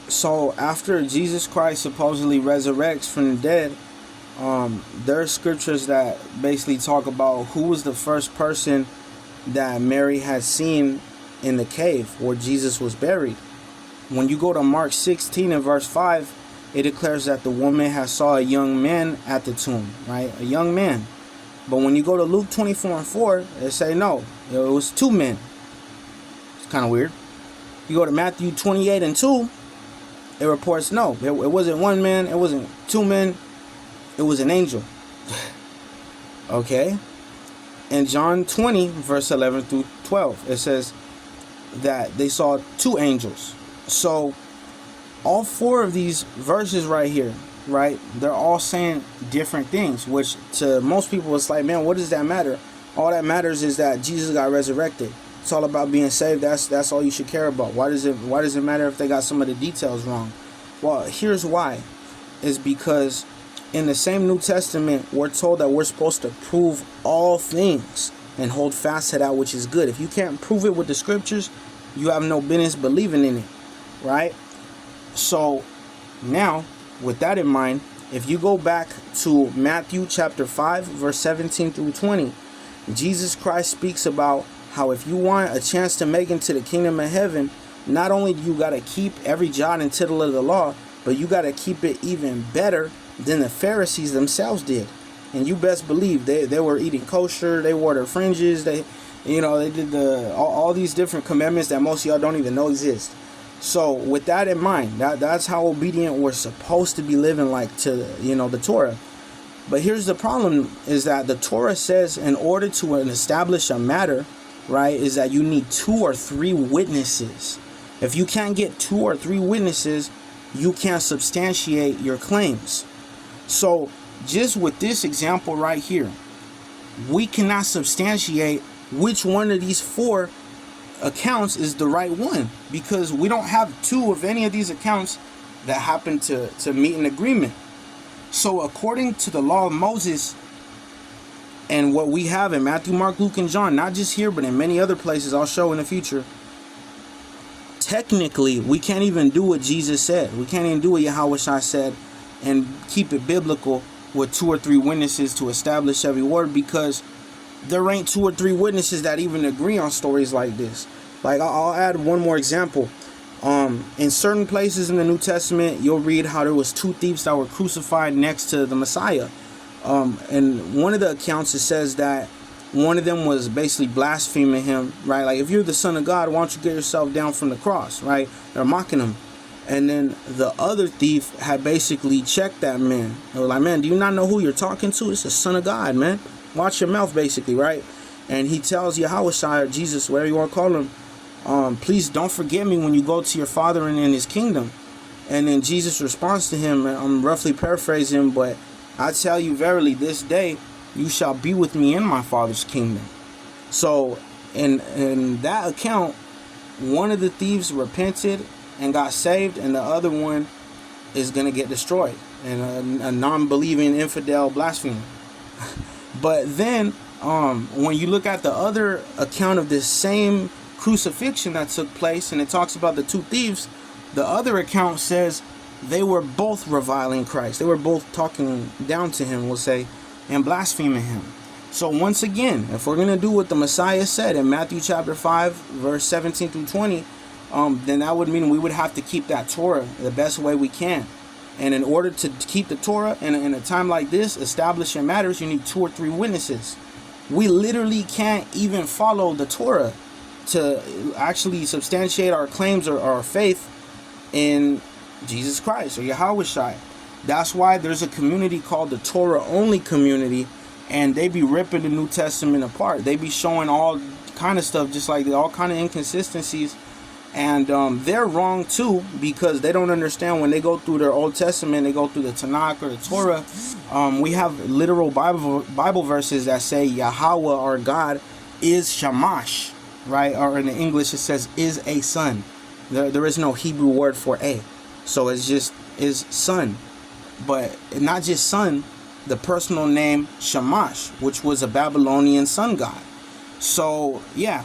So after Jesus Christ supposedly resurrects from the dead, there are scriptures that basically talk about who was the first person that Mary had seen in the cave where Jesus was buried. When you go to Mark 16 and verse 5, it declares that the woman has saw a young man at the tomb, right? A young man. But when you go to Luke 24 and 4, they say no, it was two men. It's kind of weird. You go to Matthew 28 and 2, it reports no, it wasn't one man, it wasn't two men, it was an angel. Okay? In John 20, verse 11 through 12, it says that they saw two angels. So all four of these verses right here, right, they're all saying different things, which to most people it's like, man, what does that matter? All that matters is that Jesus got resurrected. It's all about being saved. That's all you should care about. Why does it matter if they got some of the details wrong? Well, here's why. Is because in the same New Testament, we're told that we're supposed to prove all things and hold fast to that which is good. If you can't prove it with the scriptures, you have no business believing in it, right? So now, with that in mind, if you go back to Matthew chapter 5, verse 17 through 20, Jesus Christ speaks about how if you want a chance to make into the kingdom of heaven, not only do you got to keep every jot and tittle of the law, but you got to keep it even better than the Pharisees themselves did. And you best believe they were eating kosher, they wore their fringes, they did all these different commandments that most of y'all don't even know exist. So with that in mind, that's how obedient we're supposed to be living like to the Torah. But here's the problem, is that the Torah says in order to establish a matter, right, is that you need 2 or 3 witnesses. If you can't get 2 or 3 witnesses, you can't substantiate your claims. So just with this example right here, we cannot substantiate which one of these 4 accounts is the right one, because we don't have 2 of any of these accounts that happen to meet an agreement. So according to the law of Moses and what we have in Matthew, Mark, Luke, and John, not just here but in many other places I'll show in the future, technically we can't even do what Jesus said. We can't even do what Yahawashi said and keep it biblical with 2 or 3 witnesses to establish every word, because there ain't 2 or 3 witnesses that even agree on stories like this. Like, I'll add one more example. In certain places in the New Testament, you'll read how there was 2 thieves that were crucified next to the Messiah. And one of the accounts, it says that one of them was basically blaspheming him, right? Like, if you're the Son of God, why don't you get yourself down from the cross, right? They're mocking him. And then the other thief had basically checked that man. They were like, man, do you not know who you're talking to? It's the Son of God, man. Watch your mouth, basically, right? And he tells Yahawashi, or Jesus, whatever you want to call him, please don't forget me when you go to your Father and in his kingdom. And then Jesus responds to him, I'm roughly paraphrasing, but I tell you verily, this day you shall be with me in my Father's kingdom. So in that account, one of the thieves repented and got saved, and the other one is going to get destroyed, and a non-believing infidel blasphemer. But then when you look at the other account of this same crucifixion that took place, and it talks about the 2 thieves, the other account says they were both reviling Christ. They were both talking down to him, we'll say, and blaspheming him. So once again, if we're going to do what the Messiah said in Matthew chapter 5, verse 17 through 20, then that would mean we would have to keep that Torah the best way we can. And in order to keep the Torah in a time like this, establishing matters, you need 2 or 3 witnesses. We literally can't even follow the Torah to actually substantiate our claims or our faith in Jesus Christ or Yahawashi. That's why there's a community called the Torah only community, and they be ripping the New Testament apart. They be showing all kind of stuff, just like all kind of inconsistencies. And they're wrong too, because they don't understand when they go through their Old Testament, they go through the Tanakh or the Torah. We have literal Bible verses that say Yahweh, our God, is Shamash, right? Or in the English it says is a son. There is no Hebrew word for a, so it's just is son. But not just son, the personal name Shamash, which was a Babylonian sun god. So yeah.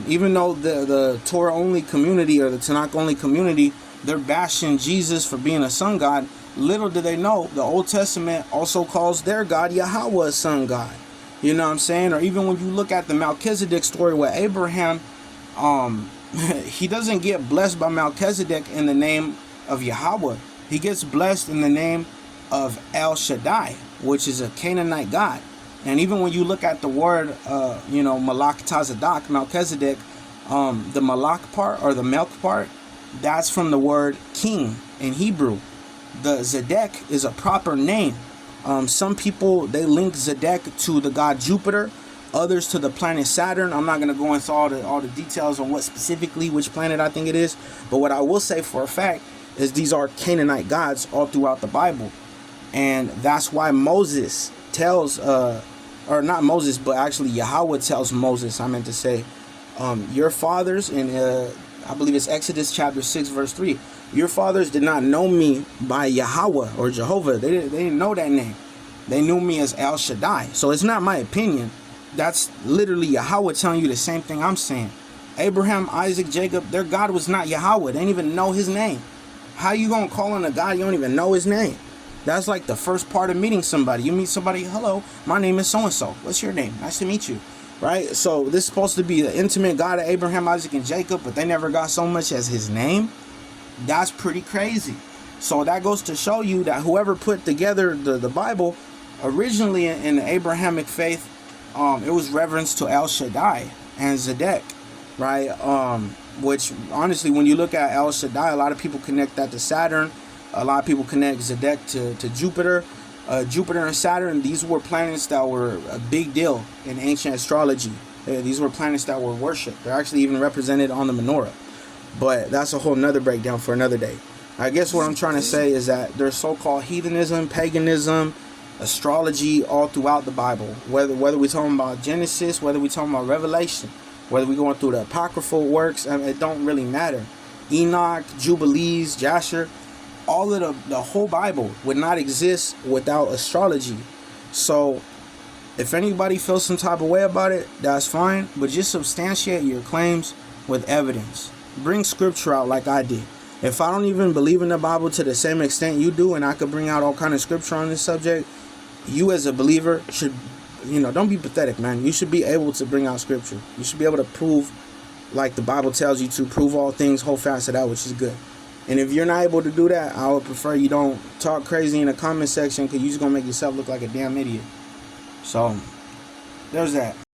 Even though the Torah only community or the Tanakh only community they're bashing Jesus for being a sun god. Little do they know, the Old Testament also calls their God Yahweh a sun god. You know what I'm saying? Or even when you look at the Melchizedek story with Abraham, he doesn't get blessed by Melchizedek in the name of Yahweh. He gets blessed in the name of El Shaddai, which is a Canaanite god. And even when you look at the word, Malach Tazadak, Melchizedek, the Malach part or the Melch part, that's from the word king in Hebrew. The Zedek is a proper name. Some people, they link Zedek to the god Jupiter, others to the planet Saturn. I'm not going to go into all the details on what specifically, which planet I think it is. But what I will say for a fact is these are Canaanite gods all throughout the Bible. And that's why Moses tells, or not Moses, but actually Yahweh tells Moses, I meant to say, your fathers, in I believe it's Exodus chapter 6, verse 3, your fathers did not know me by Yahweh or Jehovah. They didn't know that name. They knew me as El Shaddai. So it's not my opinion. That's literally Yahweh telling you the same thing I'm saying. Abraham, Isaac, Jacob, their God was not Yahweh. They didn't even know his name. How you going to call on a God you don't even know his name? That's like the first part of meeting somebody. You meet somebody, hello, my name is so-and-so. What's your name? Nice to meet you. Right? So this is supposed to be the intimate God of Abraham, Isaac, and Jacob, but they never got so much as his name. That's pretty crazy. So that goes to show you that whoever put together the Bible, originally in the Abrahamic faith, it was reverence to El Shaddai and Zedek, right? Which honestly, when you look at El Shaddai, a lot of people connect that to Saturn. A lot of people connect Zedek to Jupiter. Jupiter and Saturn, these were planets that were a big deal in ancient astrology. These were planets that were worshipped. They're actually even represented on the menorah. But that's a whole nother breakdown for another day. I guess what I'm trying to say is that there's so-called heathenism, paganism, astrology all throughout the Bible. Whether we're talking about Genesis, whether we're talking about Revelation, whether we're going through the apocryphal works, it don't really matter. Enoch, Jubilees, Jasher, all of the whole Bible would not exist without astrology. So if anybody feels some type of way about it, that's fine. But just substantiate your claims with evidence. Bring scripture out like I did. If I don't even believe in the Bible to the same extent you do, and I could bring out all kind of scripture on this subject, you as a believer should, don't be pathetic, man. You should be able to bring out scripture. You should be able to prove, like the Bible tells you to, prove all things, hold fast to that which is good. And if you're not able to do that, I would prefer you don't talk crazy in the comment section, because you're just going to make yourself look like a damn idiot. So, there's that.